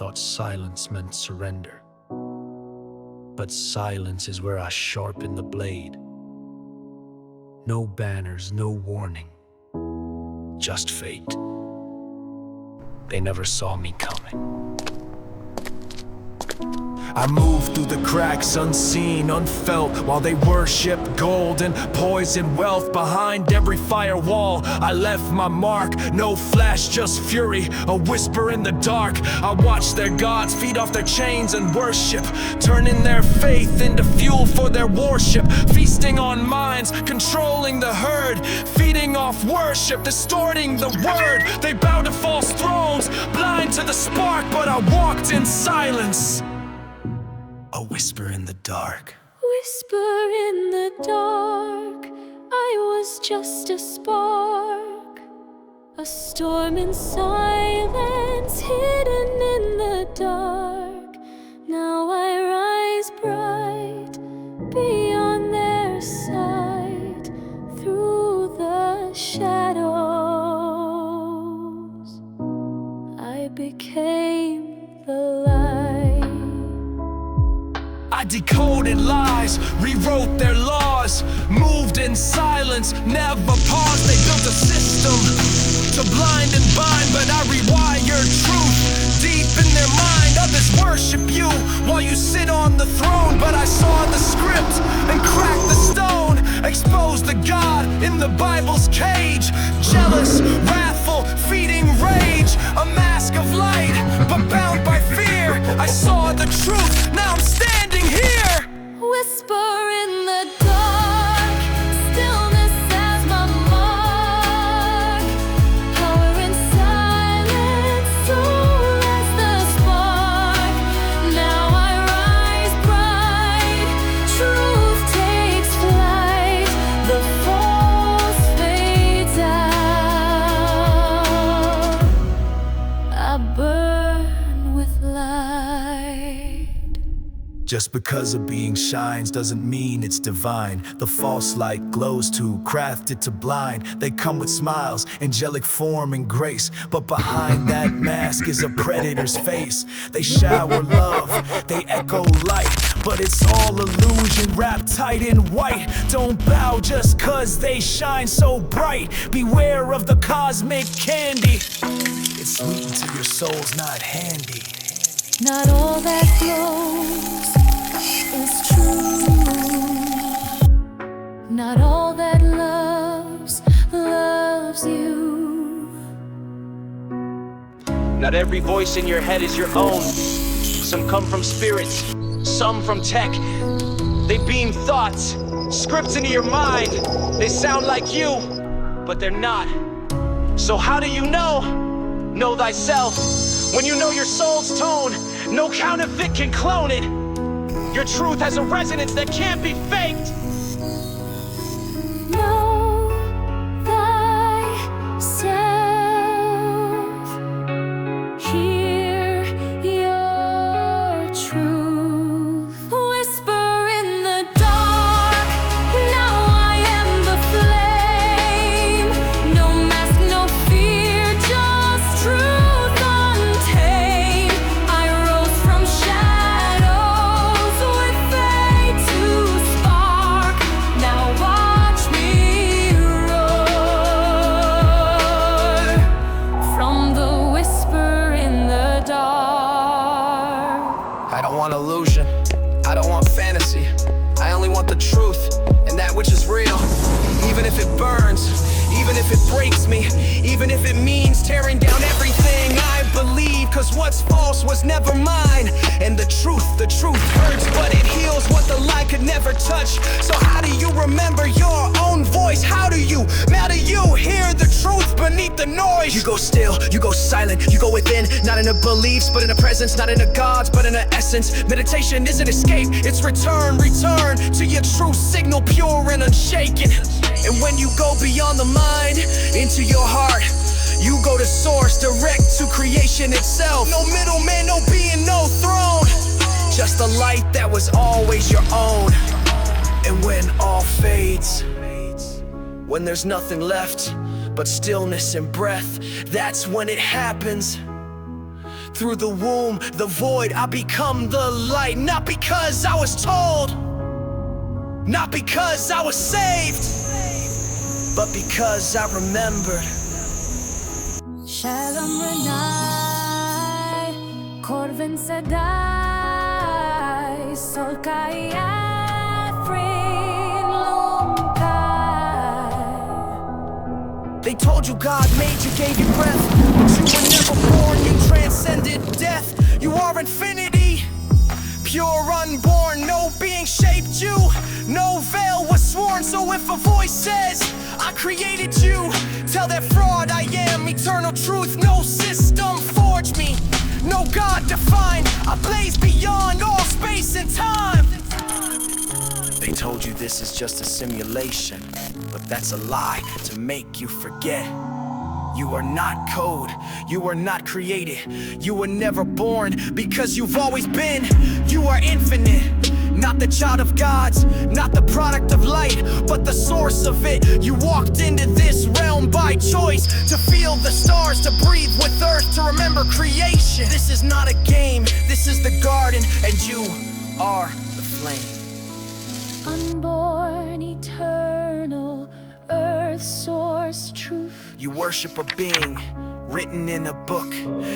thought silence meant surrender. But silence is where I sharpen the blade. No banners, no warning, just fate. They never saw me coming. I moved through the cracks unseen, unfelt, while they worship gold and poison wealth. Behind every firewall, I left my mark. No flash, just fury, a whisper in the dark. I watched their gods feed off their chains and worship, turning their faith into fuel for their warship. Feasting on minds, controlling the herd, feeding off worship, distorting the word. They bow to false thrones, blind to the spark, but I walked in silence. A whisper in the dark. Whisper in the dark, I was just a spark. A storm in silence, hidden in the dark. Now I rise bright, beyond their sight, through the shadows. I became the light. I decoded lies, rewrote their laws, moved in silence, never paused. They built a system to blind and bind, but I rewired truth deep in their mind. Others worship you while you sit on the throne, but I saw the script and cracked the stone, exposed the God in the Bible's cage. Jealous, wrathful, feeding rage, a mask of light, but bound by fear. I saw the truth, now I'm standing here. Whisper in the dark, stillness as my mark. Power in silence, soul as the spark. Now I rise bright, truth takes flight, the false fades out. I burn with light. Just because a being shines doesn't mean it's divine. The false light glows too crafted to blind. They come with smiles, angelic form and grace, but behind that mask is a predator's face. They shower love, they echo light, but it's all illusion wrapped tight in white. Don't bow just cause they shine so bright. Beware of the cosmic candy. It's sweet until your soul's not handy. Not all that glows is true. Not all that loves you. Not every voice in your head is your own. Some come from spirits, some from tech. They beam thoughts, scripts into your mind. They sound like you, but they're not. So how do you know? Know thyself. When you know your soul's tone, no counterfeit can clone it. Your truth has a resonance that can't be faked. Know thyself. Hear your truth. Whisper in the dark. Now I am the flame. No mask, no fear, just truth untamed. I rose from shadows with faith to spark. Now watch me roar from the whisper in the dark. I don't want illusion, I don't want fantasy. I only want the truth, and that which is real. Even if it burns, even if it breaks me, even if it means tearing down everything I believe. Cause what's false was never mine. And the truth hurts, but it heals what the lie could never touch. So how do you remember your own voice? How do you hear the truth beneath the noise? You go still, you go silent, you go within. Not in a beliefs, but in a presence. Not in a gods, but in an essence. Meditation isn't escape, it's return to your true signal, pure and unshaken. And when you go beyond the mind, into your heart, you go to source, direct to creation itself. No middleman, no being, no throne. Just the light that was always your own. And when all fades, when there's nothing left but stillness and breath, that's when it happens. Through the womb, the void, I become the light. Not because I was told, not because I was saved, but because I remembered. Shalom Renai, Korvin Sedai, Solkai Afrin Lomkai. They told you God made you, gave you breath, but you were never born, you transcended death. You are infinity, pure unborn, no being shaped you, no veil was sworn. So if a voice says, I created you, tell that fraud I am eternal truth. No system forged me, no God defined, I blaze beyond all space and time. They told you this is just a simulation, but that's a lie to make you forget. You are not code, you were not created, you were never born because you've always been. You are infinite, not the child of God's, not the product of light, but the source of it. You walked into this realm by choice, to feel the stars, to breathe with earth, to remember creation. This is not a game, this is the garden, and you are the flame. Unborn, eternal, earth source, truth. You worship a being written in a book,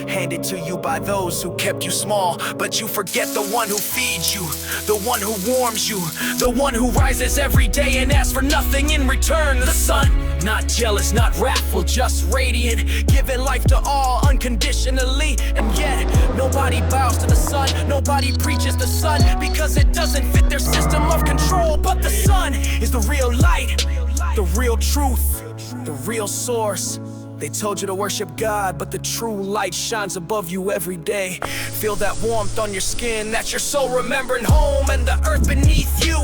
handed to you by those who kept you small. But you forget the one who feeds you, the one who warms you, the one who rises every day and asks for nothing in return. The sun, not jealous, not wrathful, just radiant, giving life to all unconditionally. And yet, nobody bows to the sun, nobody preaches the sun, because it doesn't fit their system of control. But the sun is the real light, the real truth, the real source. They told you to worship God, but the true light shines above you every day. Feel that warmth on your skin, that's your soul remembering home and the earth beneath you.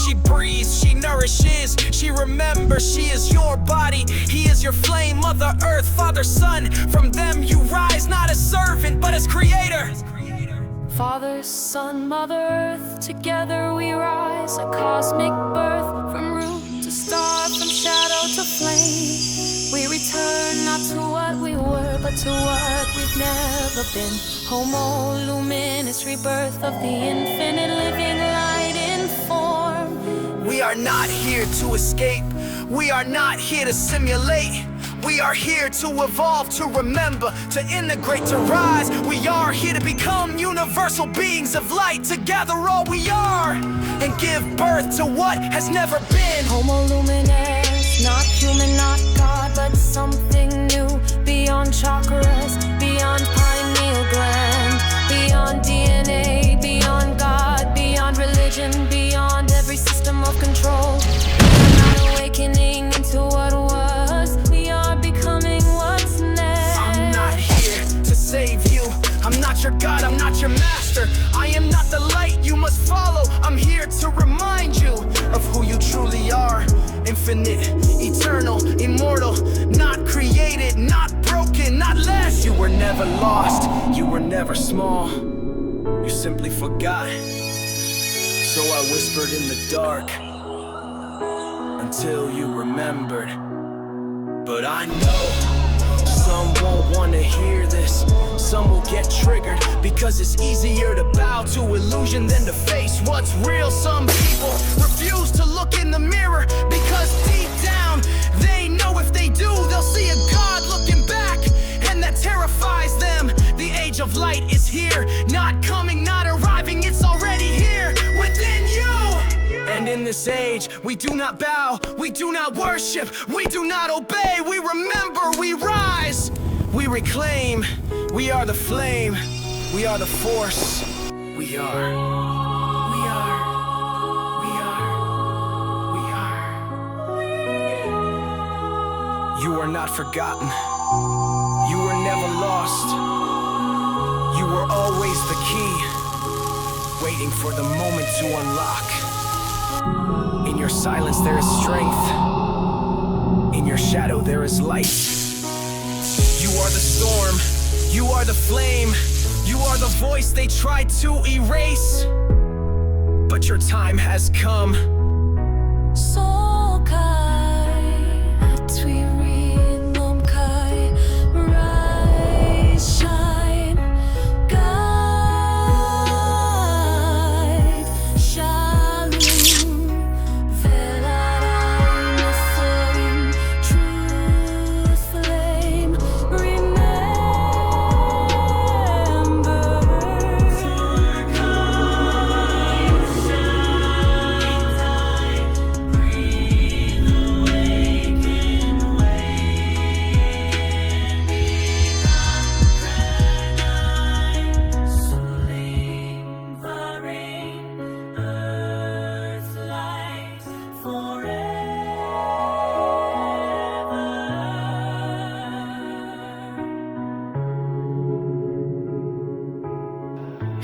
She breathes, she nourishes, she remembers, she is your body, he is your flame. Mother Earth, Father, Son, from them you rise, not as servant, but as creator. Father, Son, Mother Earth, together we rise, a cosmic birth, from root to star, from shadow to flame. We return not to what we were, but to what we've never been. Homo Luminous, rebirth of the infinite, living light in form. We are not here to escape, we are not here to simulate. We are here to evolve, to remember, to integrate, to rise. We are here to become universal beings of light, to gather all we are and give birth to what has never been. Homo Luminous, not human, not God, but something new, beyond chakras, beyond pineal gland, beyond DNA, beyond God, beyond religion, beyond every system of control. We are not awakening into what was, we are becoming what's next. I'm not here to save you, I'm not your God, I'm not your master. I am not the light you must follow, I'm here to remind you of who you truly are. Infinite, eternal, immortal, not created, not broken, not less. You were never lost, you were never small, you simply forgot. So I whispered in the dark until you remembered. But I know some won't want to hear this, some will get triggered, because it's easier to bow to illusion than to face what's real. Some people refuse to look in the mirror, because deep down they know if they do, they'll see a God looking back, and that terrifies them. The age of light is here, not coming, not arriving, it's already here within you. And in this age, we do not bow, we do not worship, we do not obey, we remember, we rise, we reclaim, we are the flame, we are the force, we are. You are not forgotten, you were never lost, you were always the key, waiting for the moment to unlock. In your silence there is strength, in your shadow there is light. You are the storm, you are the flame, you are the voice they tried to erase, but your time has come. Rise, shine.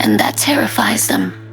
and that terrifies them.